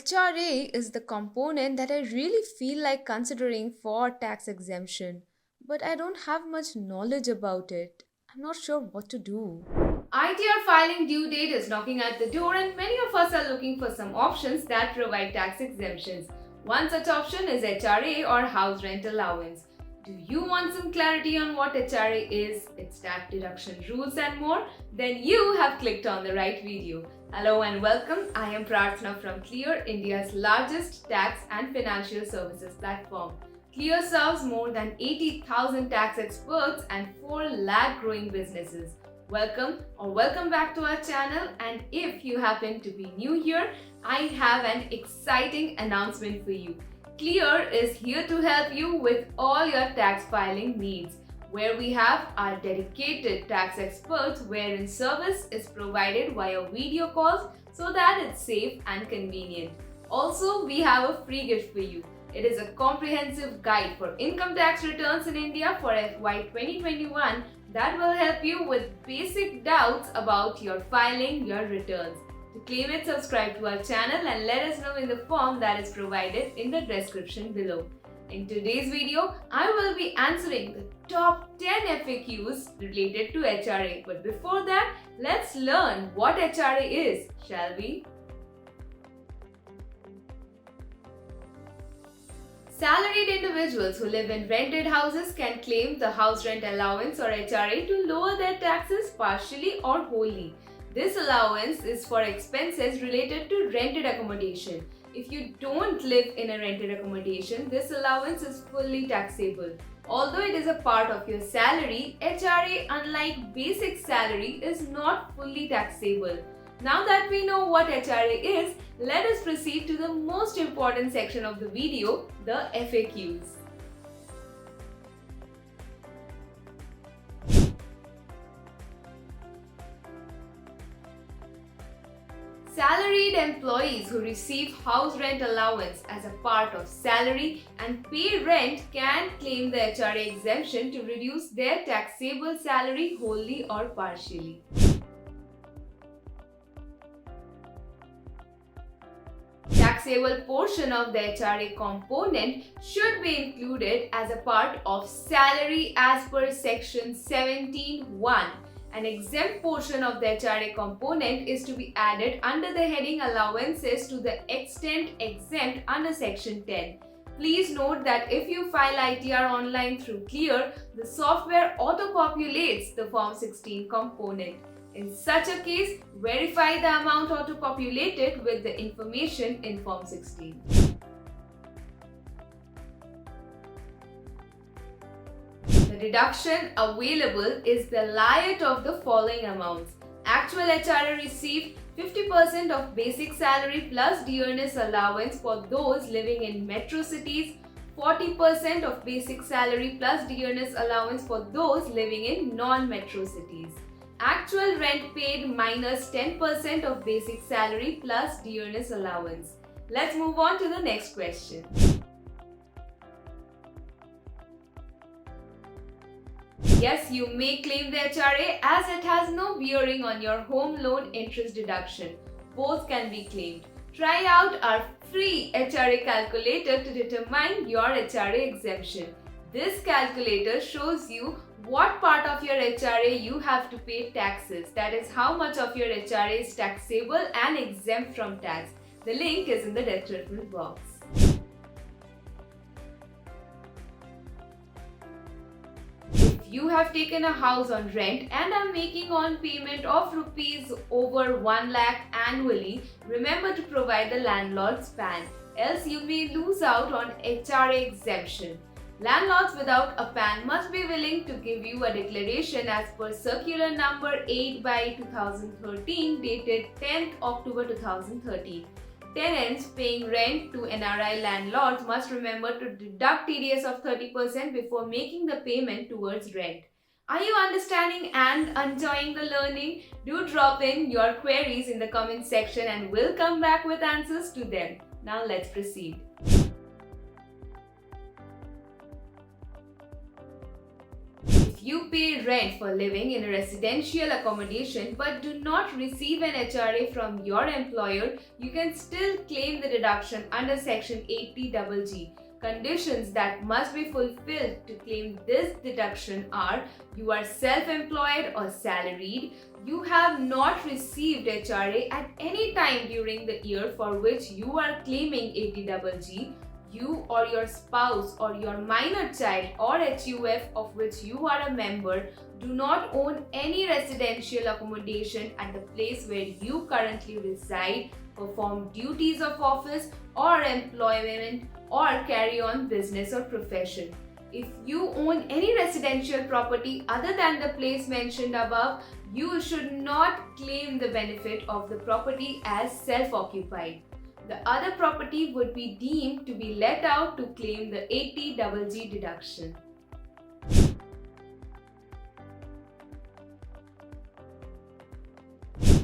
HRA is the component that I really feel like considering for tax exemption, but I don't have much knowledge about it. I'm not sure what to do. ITR filing due date is knocking at the door, and many of us are looking for some options that provide tax exemptions. One such option is HRA or house rent allowance. Do you want some clarity on what HRA is, its tax deduction rules, and more? Then you have clicked on the right video. Hello and welcome. I am Prarthana from Clear, India's largest tax and financial services platform. Clear serves more than 80,000 tax experts and 4 lakh growing businesses. Welcome back to our channel, and if you happen to be new here, I have an exciting announcement for you. Clear is here to help you with all your tax filing needs, where we have our dedicated tax experts wherein service is provided via video calls so that it's safe and convenient. Also, we have a free gift for you. It is a comprehensive guide for income tax returns in India for FY 2021 that will help you with basic doubts about your filing your returns. To claim it, subscribe to our channel and let us know in the form that is provided in the description below. In today's video, I will be answering the top 10 FAQs related to HRA. But before that, let's learn what HRA is, shall we? Salaried individuals who live in rented houses can claim the house rent allowance or HRA to lower their taxes partially or wholly. This allowance is for expenses related to rented accommodation. If you don't live in a rented accommodation, this allowance is fully taxable. Although it is a part of your salary, HRA, unlike basic salary, is not fully taxable. Now that we know what HRA is, let us proceed to the most important section of the video, the FAQs. Salaried employees who receive house rent allowance as a part of salary and pay rent can claim the HRA exemption to reduce their taxable salary wholly or partially. Taxable portion of the HRA component should be included as a part of salary as per section 17(1). An exempt portion of the HRA component is to be added under the heading allowances to the extent exempt under section 10. Please note that if you file ITR online through Clear, the software auto-populates the Form 16 component. In such a case, verify the amount auto-populated with the information in Form 16. The deduction available is the liat of the following amounts. Actual HRA received 50% of basic salary plus dearness allowance for those living in metro cities, 40% of basic salary plus dearness allowance for those living in non-metro cities. Actual rent paid minus 10% of basic salary plus dearness allowance. Let's move on to the next question. Yes, you may claim the HRA as it has no bearing on your home loan interest deduction. Both can be claimed. Try out our free HRA calculator to determine your HRA exemption. This calculator shows you what part of your HRA you have to pay taxes. That is how much of your HRA is taxable and exempt from tax. The link is in the description box. If you have taken a house on rent and are making on payment of rupees over 1 lakh annually, remember to provide the landlord's PAN, else you may lose out on HRA exemption. Landlords without a PAN must be willing to give you a declaration as per Circular Number 8/2013 dated 10th October 2013. Tenants paying rent to NRI landlords must remember to deduct TDS of 30% before making the payment towards rent. Are you understanding and enjoying the learning? Do drop in your queries in the comment section and we'll come back with answers to them. Now let's proceed. If you pay rent for living in a residential accommodation but do not receive an HRA from your employer, you can still claim the deduction under Section 80GG. Conditions that must be fulfilled to claim this deduction are: you are self-employed or salaried, you have not received HRA at any time during the year for which you are claiming 80GG, you or your spouse or your minor child or HUF of which you are a member do not own any residential accommodation at the place where you currently reside, perform duties of office or employment, or carry on business or profession. If you own any residential property other than the place mentioned above, you should not claim the benefit of the property as self-occupied. The other property would be deemed to be let out to claim the 80GG deduction.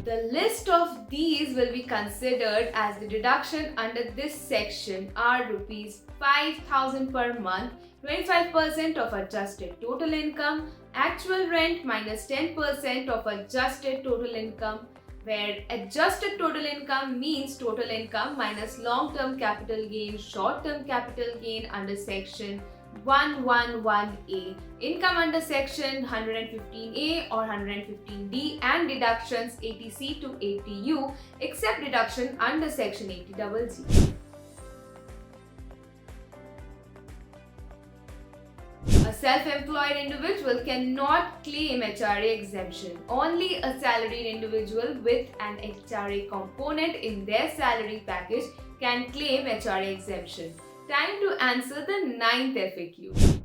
The list of these will be considered as the deduction under this section are Rs 5,000 per month, 25% of adjusted total income, actual rent minus 10% of adjusted total income, where adjusted total income means total income minus long-term capital gain, short-term capital gain under Section 111A, income under Section 115A or 115D, and deductions 80C to 80U except deduction under Section 80GG. A self-employed individual cannot claim HRA exemption. Only a salaried individual with an HRA component in their salary package can claim HRA exemption. Time to answer the 9th FAQ.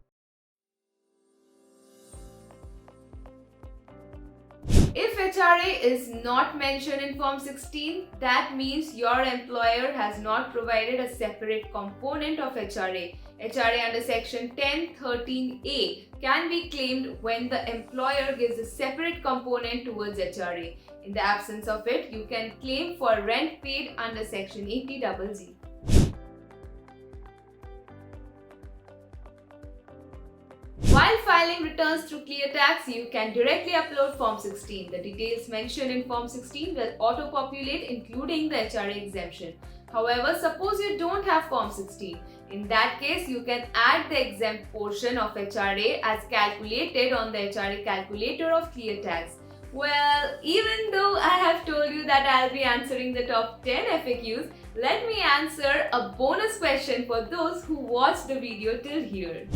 If HRA is not mentioned in Form 16, that means your employer has not provided a separate component of HRA. HRA under Section 1013A can be claimed when the employer gives a separate component towards HRA. In the absence of it, you can claim for rent paid under Section 80GG. While filing returns through ClearTax, you can directly upload Form 16. The details mentioned in Form 16 will auto-populate including the HRA exemption. However, suppose you don't have Form 16. In that case, you can add the exempt portion of HRA as calculated on the HRA calculator of ClearTax. Well, even though I have told you that I'll be answering the top 10 FAQs, let me answer a bonus question for those who watched the video till here.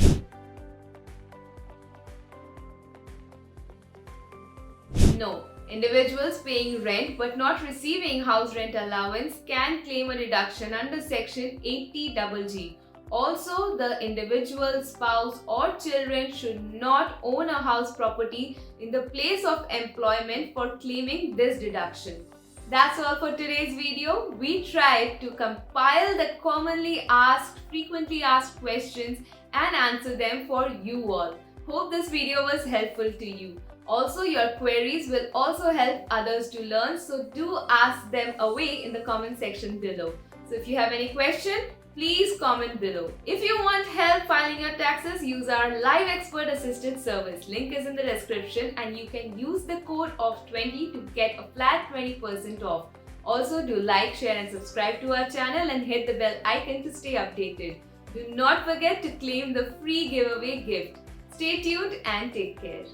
No. Individuals paying rent but not receiving house rent allowance can claim a deduction under Section 80GG. Also, the individual, spouse or children should not own a house property in the place of employment for claiming this deduction. That's all for today's video. We tried to compile the commonly asked, frequently asked questions and answer them for you all. Hope this video was helpful to you. Also, your queries will also help others to learn, so do ask them away in the comment section below. So if you have any question, please comment below. If you want help filing your taxes, use our live expert assisted service. Link is in the description and you can use the code OFF20 to get a flat 20% off. Also, do like, share and subscribe to our channel and hit the bell icon to stay updated. Do not forget to claim the free giveaway gift. Stay tuned and take care.